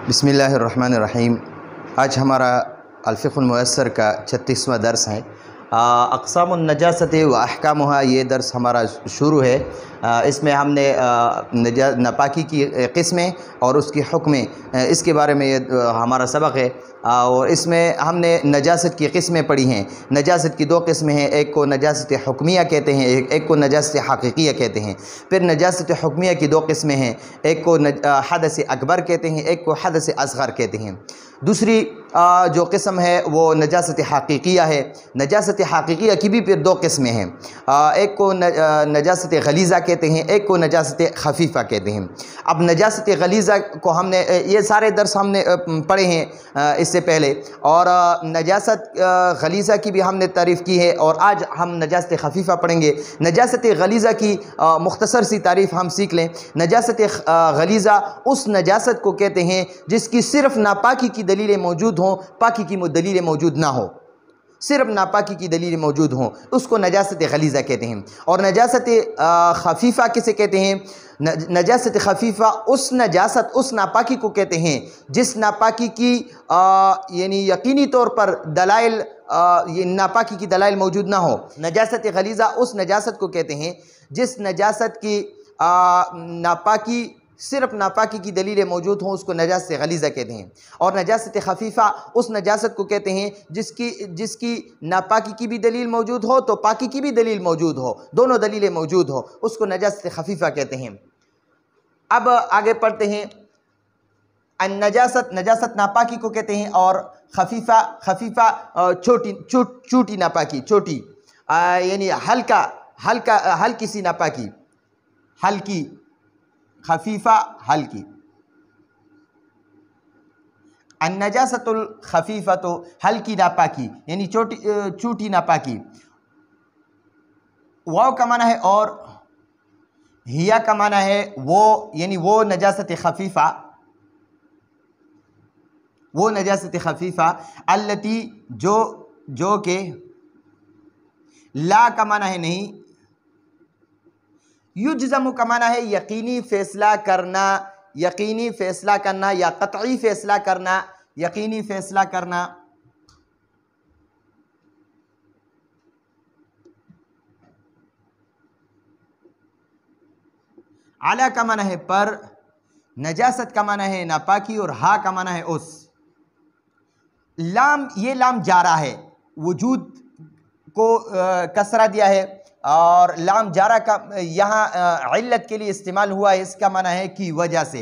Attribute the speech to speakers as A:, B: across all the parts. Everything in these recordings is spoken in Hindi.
A: बिस्मिल्लाहिर्रहमानिर्रहीम। आज हमारा अल-फ़िक़्हुल मुयस्सर का 36वां दर्स है। अक़सामुन नजासत व अहकामुहा, ये दर्स हमारा शुरू है। इसमें हमने नापाकी की क़िस्में और उसकी हुक्में, इसके बारे में ये हमारा सबक है। और इसमें हमने नजासत की क़िस्में पढ़ी हैं। नजासत की दो क़िस्में हैं, एक को नजासत हुक्मिया कहते हैं, एक को नजासत हक़ीक़िया कहते हैं। फिर नजासत हुक्मिया की दो क़िस्में हैं, एक को हदस अकबर कहते हैं, एक को हदस असग़र कहते हैं। दूसरी जो क़िस्म है वो नजासत हक़ीक़िया है। नजासत हक़ीक़िया की भी फिर दो क़िस्में हैं, एक को नजासत गलीज़ा कहते हैं, एक को नजासत खफ़ीफ़ा कहते हैं। अब नजासत गलीज़ा को हमने ये सारे दर्स हमने पढ़े हैं इससे पहले, और नजासत गलीज़ा की भी हमने तारीफ़ की है, और आज हम नजासत खफ़ीफ़ा पढ़ेंगे। नजासत गलीज़ा की मुख्तसर सी तारीफ़ हम सीख लें। नजासत गलीज़ा उस नजासत को कहते हैं जिसकी सिर्फ़ नापाकी की दलीलें मौजूद हों, पाकी की दलीलें मौजूद ना हो। सिर्फ नापाकी की दलीलें मौजूद हों, उसको नजासत गलीज़ा कहते हैं। और नजासत खफ़ीफ़ा किसे कहते हैं? नजासत खफ़ीफ़ा उस नजासत, उस नापाकी को कहते हैं जिस नापाकी की यानी यकीनी तौर पर दलाइल, ये नापाकी की दलाइल मौजूद ना हो। नजासत गलीज़ा उस नजासत को कहते हैं जिस नजासत की नापाकी, सिर्फ नापाकी की दलीलें मौजूद हों, उसको नजासत गलीज़ा कहते हैं। और नजासत खफ़ीफ़ा उस नजासत को कहते हैं जिसकी नापाकी की भी दलील मौजूद हो तो पाकी की भी दलील मौजूद हो, दोनों दलीलें मौजूद हो, उसको नजासत खफ़ीफ़ा कहते हैं। अब आगे पढ़ते हैं। नजासत नापाकी को कहते हैं, और खफ़ीफ़ा छोटी नापाकी, छोटी यानी हल्की सी नापाकी, हल्की। खफ़ीफ़ा हल्की। नजासतुल खफ़ीफ़ा तो हल्की नापाकी यानी छोटी नापाकी। वाव का माना है और हिया का माना है वो, यानी वो नजासत खफ़ीफ़ा, वो नजासत खफ़ीफ़ा अल्लती जो के, ला का माना है नहीं, युज्ज़मु का माना है यकीनी फ़ैसला करना, यकीनी फ़ैसला करना या क़तई फ़ैसला करना, यकीनी फ़ैसला करना। आला का माना है पर, नजासत का माना है नापाकी, और हा का माना है उस। लाम, ये लाम जारा है, वजूद को कसरा दिया है, और लाम जारा का यहाँ इल्लत के लिए इस्तेमाल हुआ है। इसका माना है की वजह से,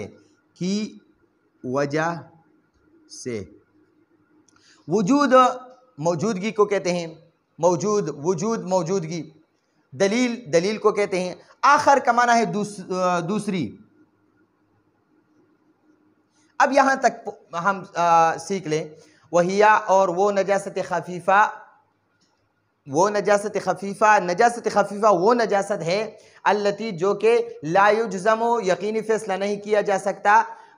A: की वजह से। वजूद मौजूदगी को कहते हैं, वजूद मौजूदगी। दलील को कहते हैं। आखिर का माना है दूसरी। अब यहाँ तक हम सीख लें। वहिया, और वो नजासत खफ़ीफ़ा, नजासत खफ़ीफ़ा वो नजासत है अल्लती जो के ला युज्ज़मु यकीनी फ़ैसला नहीं किया जा सकता,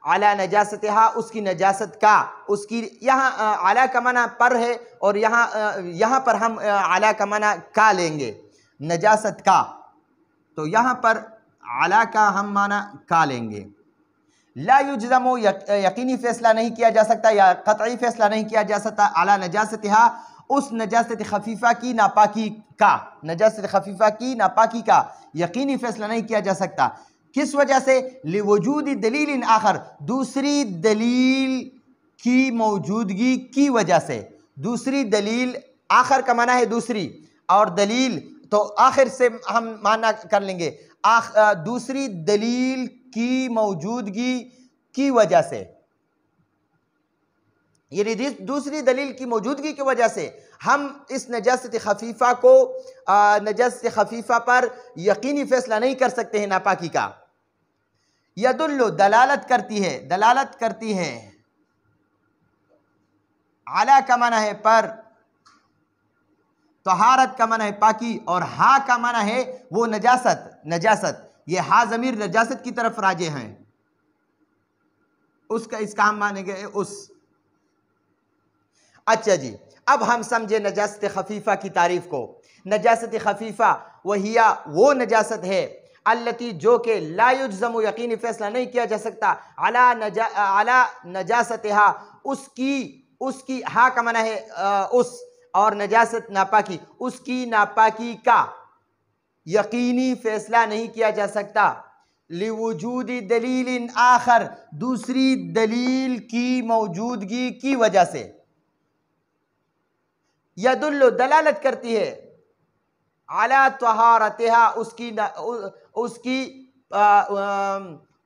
A: अला नजासतहा उसकी नजासत का, उसकी यहाँ अला का माना पर है, और यहाँ पर हम अला का माना का लेंगे, नजासत का। तो यहाँ पर अला का हम माना का लेंगे। ला युज्ज़मु यकीनी फ़ैसला नहीं किया जा सकता या क़तई फ़ैसला नहीं किया जा सकता, अला नजासतहा उस नजासत खफ़ीफ़ा की नापाकी का, नजासत खफ़ीफ़ा की नापाकी का यकीनी फ़ैसला नहीं किया जा सकता। किस वजह से? लिवजूदी दलील आखर, दूसरी दलील की मौजूदगी की वजह से। दूसरी दलील, आखर का माना है दूसरी, और दलील तो आखिर से हम माना कर लेंगे, दूसरी दलील की मौजूदगी की वजह से, यानी दूसरी दलील की मौजूदगी की वजह से हम इस नजासत खफ़ीफ़ा को, नजासत खफ़ीफ़ा पर यकीनी फ़ैसला नहीं कर सकते हैं नापाकी का। यदुल्लु दलालत करती है, अला का माना है पर, तहारत का माना है पाकी, और हा का माना है वो नजासत। ये हा ज़मीर नजासत की तरफ राजे हैं, उसका इसका हम मानेंगे उस। अच्छा जी, अब हम समझे नजासत खफ़ीफ़ा की तारीफ़ को। नजासत खफ़ीफ़ा वहिया वो नजासत है अल्लती जो के ला युज्ज़मु यकीनी फैसला नहीं किया जा सकता अला नजासतिहा उसकी हा का माना है उस, और नजासत नापाकी, उसकी नापाकी का यकीनी फैसला नहीं किया जा सकता। लिवुजूदी दलील आखर, दूसरी दलील की मौजूदगी की वजह से। यदुल्लु दलालत करती है, अला तहारतिहा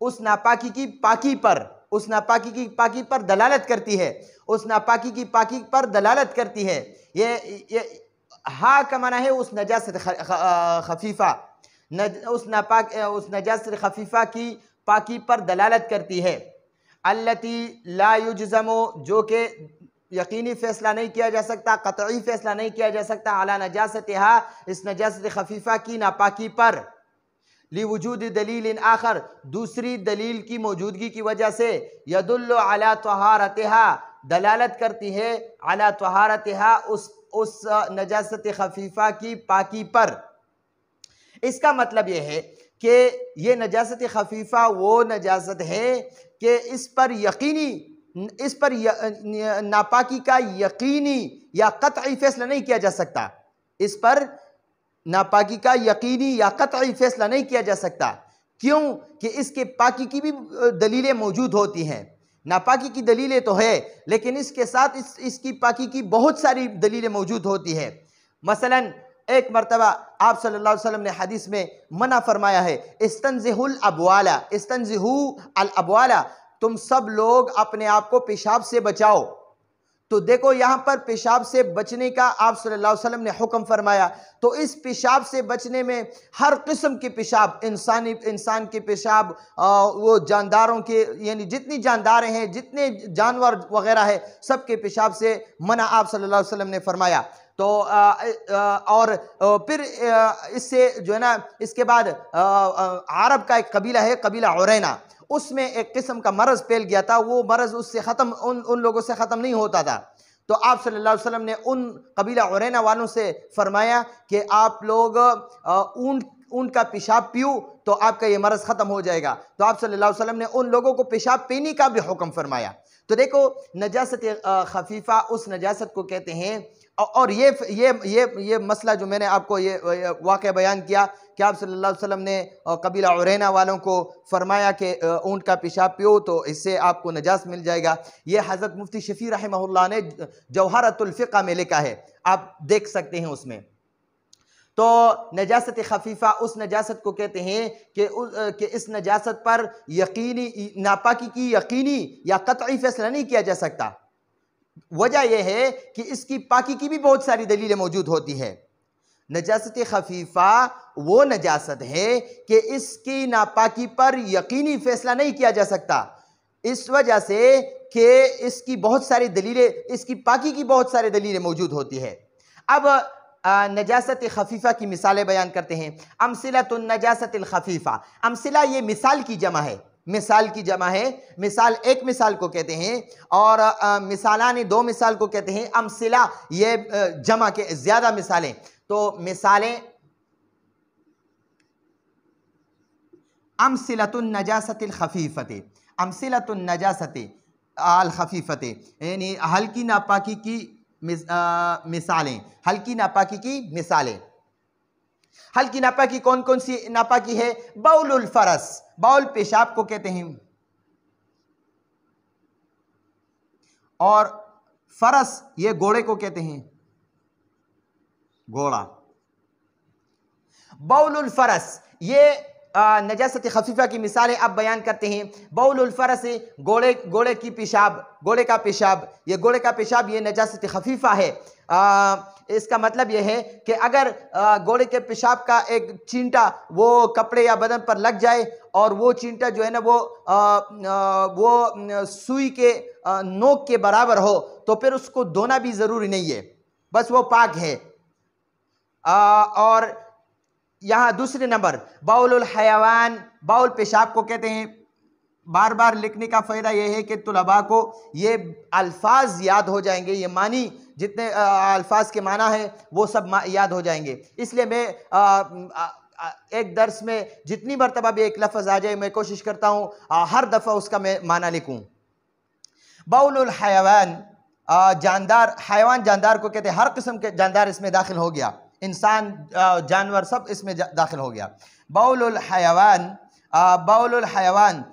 A: उस नापाकी की पाकी पर, उस नापाकी की पाकी पर दलालत करती है, उस नापाकी की पाकी पर दलालत करती है। ये हा का माना है उस नजासत खफीफा, उस नजासत खफीफा की पाकी पर दलालत करती है। अल्लती ला युज्ज़मु जो के यकीनी फैसला नहीं किया जा सकता, कतई फैसला नहीं किया जा सकता, अला नजासतिहा इस नजासत खफीफा की नापाकी पर। लिवुजूद दलील आखर, दूसरी दलील की मौजूदगी की वजह से। यदुल्लु अला तहारतिहा दलालत करती है, अला तहारतिहा उस नजासत खफीफा की पाकी पर। इसका मतलब यह है कि ये नजासत खफीफा वो नजासत है कि इस पर नापाकी का यकीनी या कतई फैसला नहीं किया जा सकता, इस पर नापाकी का यकीनी या कतई फैसला नहीं किया जा सकता। क्यों कि इसके पाकी की भी दलीलें मौजूद होती हैं। नापाकी की दलीलें तो है, लेकिन इसके साथ इसकी पाकी की बहुत सारी दलीलें मौजूद होती है। मसलन एक मरतबा आप सल्लल्लाहु अलैहि वसल्लम ने हदीस में मना फरमाया है, इस्तंज़िहुल अबवाला, इस्तंज़िहु अल अबवाला, तुम सब लोग अपने आप को पेशाब से बचाओ। तो देखो यहाँ पर पेशाब से बचने का आप सल्लल्लाहु अलैहि वसल्लम ने हुक्म फरमाया। तो इस पेशाब से बचने में हर किस्म के पेशाब, इंसान के पेशाब, वो जानदारों के, यानी जितनी जानदारें हैं, जितने जानवर वगैरह है, सब के पेशाब से मना आप सल्लल्लाहु अलैहि वसल्लम ने फरमाया। तो और फिर इससे जो है ना, इसके बाद अरब का एक कबीला है, कबीला उरैना, उसमें एक किस्म का मरज़ फैल गया था। वो मरज़ उससे ख़त्म उन लोगों से ख़त्म नहीं होता था। तो आप सल्लल्लाहु अलैहि वसल्लम ने उन कबीला उरैना वालों से फरमाया कि आप लोग ऊँट का पेशाब पियो तो आपका ये मरज़ ख़त्म हो जाएगा। तो आप सल्लल्लाहु अलैहि वसल्लम ने उन लोगों को पेशाब पीने का भी हुक्म फरमाया। तो देखो नजासत खफीफ़ा उस नजासत को कहते हैं। और ये मसला जो मैंने आपको ये वाक़या बयान किया कि आप सल्लल्लाहु अलैहि वसल्लम ने कबीला उरैना वालों को फरमाया कि ऊँट का पेशाब पियो तो इससे आपको नजास मिल जाएगा। ये हज़रत मुफ्ती शफ़ी रहमहुल्लाह ने जौहरतुल फ़िक़्ह में लिखा है, आप देख सकते हैं उसमें। तो नजासत खफीफ़ा उस नजासत को कहते हैं कि इस नजासत पर यकीनी नापाकी की यकीनी या कतई फैसला नहीं किया जा सकता। वजह यह है कि इसकी पाकी की भी बहुत सारी दलीलें मौजूद होती है। नजासत खफीफ़ा वो नजासत है कि इसकी नापाकी पर यकीनी फैसला नहीं किया जा सकता, इस वजह से कि इसकी बहुत सारी दलीलें, इसकी पाकी की बहुत सारी दलीलें मौजूद होती है। अब नजासत खफीफ़ा की मिसालें बयान करते हैं। अमसिलतुन नजासतिल खफीफ़ा, अमसिला ये मिसाल की जमा है, मिसाल की जमा है। मिसाल एक मिसाल को कहते हैं और मिसालानी दो मिसाल को कहते हैं। अमसिला ये जमा के ज़्यादा मिसालें। तो मिसालें अमसिलतुन नजासतिल खफीफ़ती, अमसिलतुन नजासति अल खफीफ़ती, यानी हल्की नापाकी की मिसालें, हल्की नापाकी की मिसालें। हल्की नापाकी कौन कौन सी नापाकी है? बाउलुल फरस, बाउल पेशाब को कहते हैं, और फरस ये घोड़े को कहते हैं, घोड़ा। बाउलुल फरस ये नजासत खफीफ़ा की मिसालें आप बयान करते हैं। बाउलुल फरस घोड़े की पेशाब, घोड़े का पेशाब, ये घोड़े का पेशाब ये नजासत खफीफ़ा है। इसका मतलब यह है कि अगर घोड़े के पेशाब का एक चींटा वो कपड़े या बदन पर लग जाए और वो चींटा जो है ना वो सुई के नोक के बराबर हो तो फिर उसको धोना भी ज़रूरी नहीं है, बस वो पाक है। और यहाँ दूसरे नंबर बाउलुल हयावान, बाउल पेशाब को कहते हैं। बार बार लिखने का फ़ायदा यह है कि तुलबा को ये अल्फाज याद हो जाएंगे, ये मानी जितने अल्फाज के माना है वो सब याद हो जाएंगे। इसलिए मैं एक दर्स में जितनी मरतबा भी एक लफ्ज़ आ जाए मैं कोशिश करता हूँ हर दफ़ा उसका मैं माना लिखूँ। बाउलुल हयवान, जानदार, हैवान जानदार को कहते हैं, हर किस्म के जानदार इसमें दाखिल हो गया, इंसान जानवर सब इसमें दाखिल हो गया। बाउलुल हयवान, बाउलुल हयवान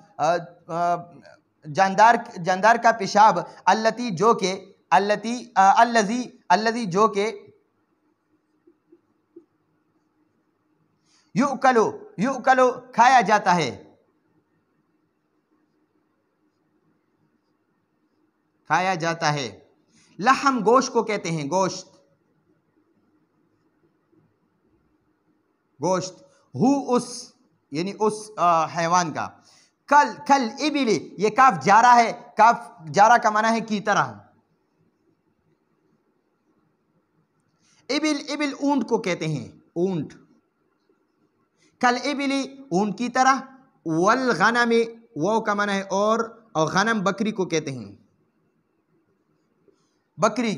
A: जानदार का पेशाब, अल्लती जो के, अल्लज़ी जो के, युकलो खाया जाता है, खाया जाता है। लहम गोश्त को कहते हैं, गोश्त, गोश्त। हु उस, यानी उस हैवान का। कल इबिली, ये काफ जारा है, काफ जारा का माना है की तरह। इबिल ऊंट को कहते हैं, ऊंट। कल इबिली ऊंट की तरह। वल गनम, वो का माना है और गनम बकरी को कहते हैं, बकरी,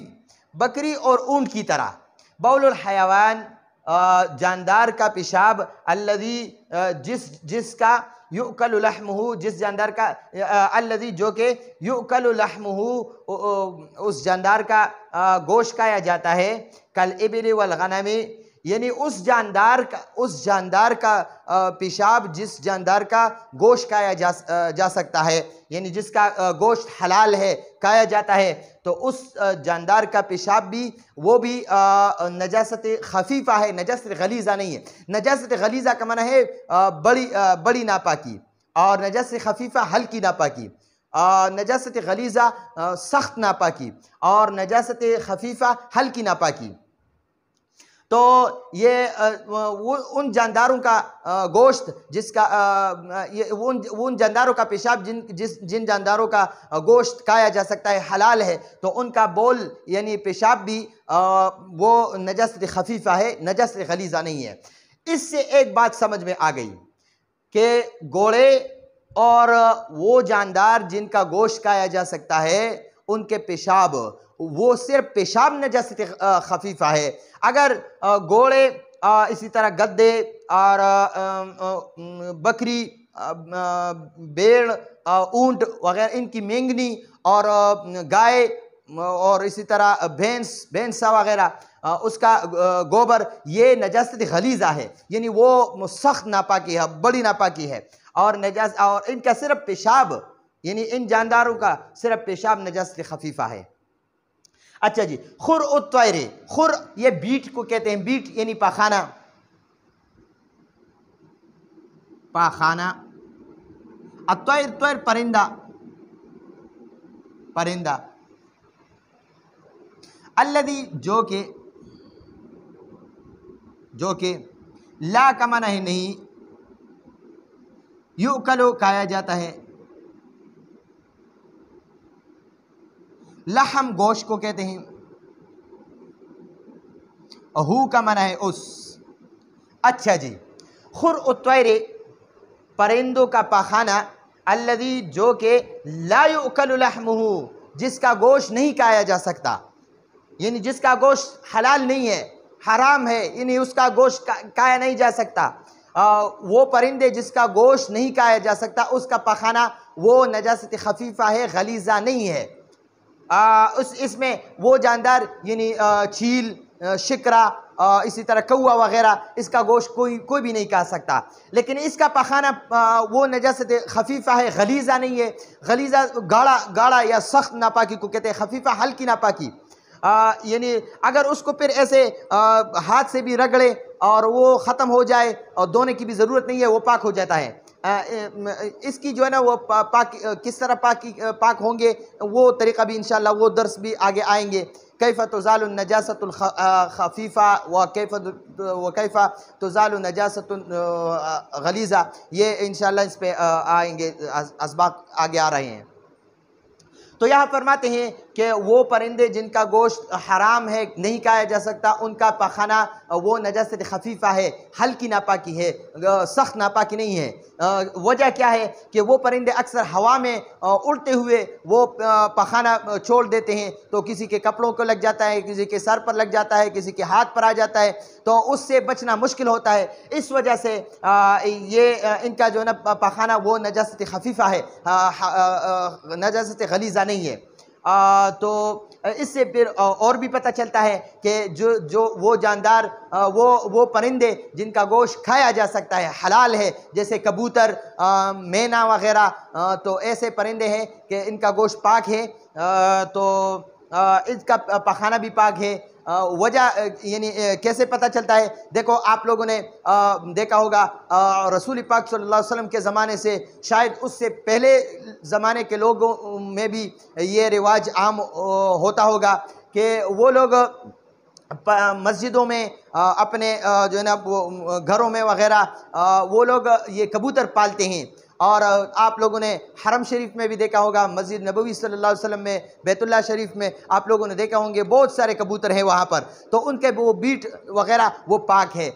A: बकरी और ऊंट की तरह। बाउलुल हयवान जानदार का पेशाब, अल्लज़ी जिसका युकलु लहमुहु, जिस जानदार का, अल्लज़ी जो के युकलु लहमुहु उस जानदार का गोश्त खाया जाता है। कल इबिली वल गनमी, यानी उस जानदार का पेशाब जिस जानदार का गोश्त खाया जा सकता है, यानी जिसका गोश्त हलाल है, खाया जाता है, तो उस जानदार का पेशाब भी, वो भी नजासत खफीफ़ा है, नजासत गलीज़ा नहीं है। नजासत गलीज़ा का माना है बड़ी नापाकी, और नजासत खफीफ़ा हल्की नापाकी। नजासत गलीज़ा सख्त नापाकी, और नजासत खफीफ़ा हल्की नापाकी। तो ये वो उन जानदारों का गोश्त जिसका ये उन जानदारों का पेशाब जिन जानदारों का गोश्त खाया जा सकता है, हलाल है, तो उनका बोल यानी पेशाब भी वो नजासत खफीफ़ा है, नजासत गलीज़ा नहीं है। इससे एक बात समझ में आ गई कि घोड़े और वो जानदार जिनका गोश्त खाया जा सकता है, उनके पेशाब, वो सिर्फ पेशाब नजासत खफीफ़ा है। अगर घोड़े, इसी तरह गद्दे और बकरी, भेड़, ऊंट वगैरह, इनकी मेंगनी और गाय और इसी तरह भैंसा वगैरह, उसका गोबर, ये नजासत गलीज़ा है, यानी वो सख्त नापाकी है, बड़ी नापाकी है। और इनका सिर्फ पेशाब, यानी इन जानदारों का सिर्फ पेशाब नजासत खफीफ़ा है। अच्छा जी, खुर उत्तैरे, खुर ये बीट को कहते हैं, बीट यानी पाखाना, पाखाना। अत्तैर, तैर परिंदा, परिंदा। अल्लज़ी जो के ला का माना है नहीं, युकलो खाया जाता है। लहम गोश्त को कहते हैं। हु का माना है उस। अच्छा जी, खुर उत्तैरे परिंदों का पाखाना, अल्लज़ी जो के ला युकलु लहमुहु जिसका गोश्त नहीं खाया जा सकता, यानी जिसका गोश्त हलाल नहीं है, हराम है, यानी उसका गोश्त खाया नहीं जा सकता। वो परिंदे जिसका गोश्त नहीं खाया जा सकता, उसका पाखाना वो नजासत खफीफ़ा है, गलीज़ा नहीं है। इसमें वो जानदार यानी चील, शिकरा, इसी तरह कौआ वगैरह, इसका गोश्त कोई भी नहीं खा सकता। लेकिन इसका पखाना वो नजासत खफीफ़ा है, गलीज़ा नहीं है। गलीज़ा गाढ़ा या सख्त नापाकी को कहते हैं, खफीफ़ा हल्की नापाकी। यानी अगर उसको फिर ऐसे हाथ से भी रगड़े और वो ख़त्म हो जाए और धोने की भी ज़रूरत नहीं है, वो पाक हो जाता है। इसकी जो है ना वो किस तरह पाक होंगे, वो तरीक़ा भी इंशाअल्लाह वो दर्स भी आगे आएंगे। कैफ़ा तुज़ालु नजासतुल खफीफ़ा व कैफ़ा तुज़ालु नजासतुल गलीज़ा, ये इंशाअल्लाह इस पे आएंगे, असबाक आगे आ रहे हैं। तो यहाँ फरमाते हैं कि वो परिंदे जिनका गोश्त हराम है, नहीं खाया जा सकता, उनका पखाना वो नजासत खफीफ़ा है, हल्की नापाकी है, सख्त नापाकी नहीं है। वजह क्या है कि वो परिंदे अक्सर हवा में उड़ते हुए वो पखाना छोड़ देते हैं, तो किसी के कपड़ों को लग जाता है, किसी के सर पर लग जाता है, किसी के हाथ पर आ जाता है, तो उससे बचना मुश्किल होता है। इस वजह से इनका जो है ना पखाना वो नजासत खफीफ़ा है, नजासत गलीज़ा नहीं है। तो इससे फिर और भी पता चलता है कि जो वो जानदार वो परिंदे जिनका गोश्त खाया जा सकता है, हलाल है, जैसे कबूतर, मैना वगैरह, तो ऐसे परिंदे हैं कि इनका गोश्त पाक है, तो इसका पखाना भी पाक है। वजह यानी कैसे पता चलता है? देखो, आप लोगों ने देखा होगा रसूल पाक सल्लल्लाहु अलैहि वसल्लम के ज़माने से, शायद उससे पहले ज़माने के लोगों में भी ये रिवाज आम होता होगा कि वो लोग मस्जिदों में अपने जो है ना वो घरों में वगैरह वो लोग ये कबूतर पालते हैं। और आप लोगों ने हरम शरीफ में भी देखा होगा, मस्जिद नबवी सल्लल्लाहु अलैहि वसल्लम में, बैतुल्लाह शरीफ में आप लोगों ने देखा होंगे बहुत सारे कबूतर हैं वहाँ पर, तो उनके वो बीट वगैरह वो पाक है,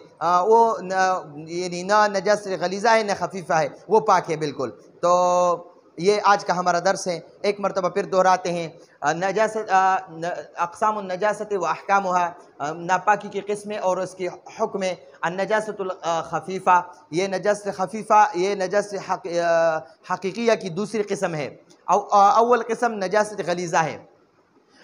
A: वो यानी ना नजासत गलीज़ा है ना खफीफ़ा है, वो पाक है बिल्कुल। तो ये आज का हमारा दर्स है। एक मरतबा फिर दोहराते हैं, नजासत अक़सामुन नजासत व अहकामुहा, नापाकी की किस्में और उसकी हुक्म। अन्नजासतुल खफीफ़ा, ये नजासत खफीफ़ा, ये नजासत हकीकिया की दूसरी किस्म है। अव्वल किस्म नजासत गलीज़ा है।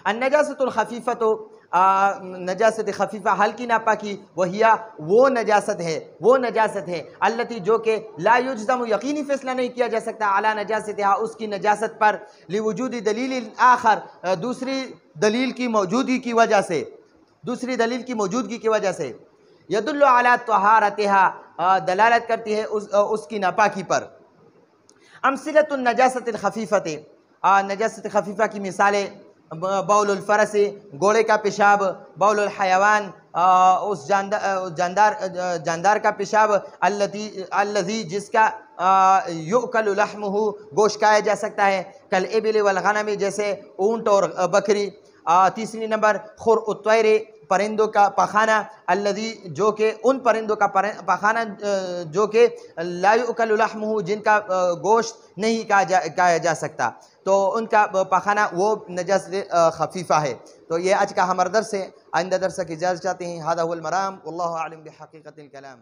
A: अन्नजासतुल खफीफ़ा, तो नजासत खफीफ़ा हल्की नापाकी, वहिया वो नजासत है अल्लती जो कि ला युज्ज़म, यकीनी फ़ैसला नहीं किया जा सकता, अला नजासतिहा, उसकी नजासत पर, लिवजूदी दलील आखर, दूसरी दलील की मौजूदगी की वजह से, यदुल्लु अला तहारतिहा, दलालत करती है उसकी नापाकी पर। अमसिलतुन नजासतिल खफीफ़ति, नजासत खफीफ़ा की मिसालें, बौलुल फ़रस, घोड़े का पेशाब, बौलुल हयवान, उस जानदार का पेशाब, अल्लज़ी जिसका युअकलु लहमुहु, गोश्त खाया जा सकता है, कल इबिल वल गनम, जैसे ऊँट और बकरी। तीसरी नंबर खुर उत्तैर, परिंदों का पखाना, अल्लज़ी जो कि उन परिंदों का पखाना जो कि ला युअकलु लहमुहु, जिनका गोश्त नहीं खाया जा सकता, तो उनका पखाना वो नजासत खफीफ़ा है। तो ये आज का हमारा दर्स है। आइंदा दर्स की इजाज़त चाहते हैं। हादा हुवल मराम, वल्लाहु आलिम बिहक़ीक़तिल कलाम।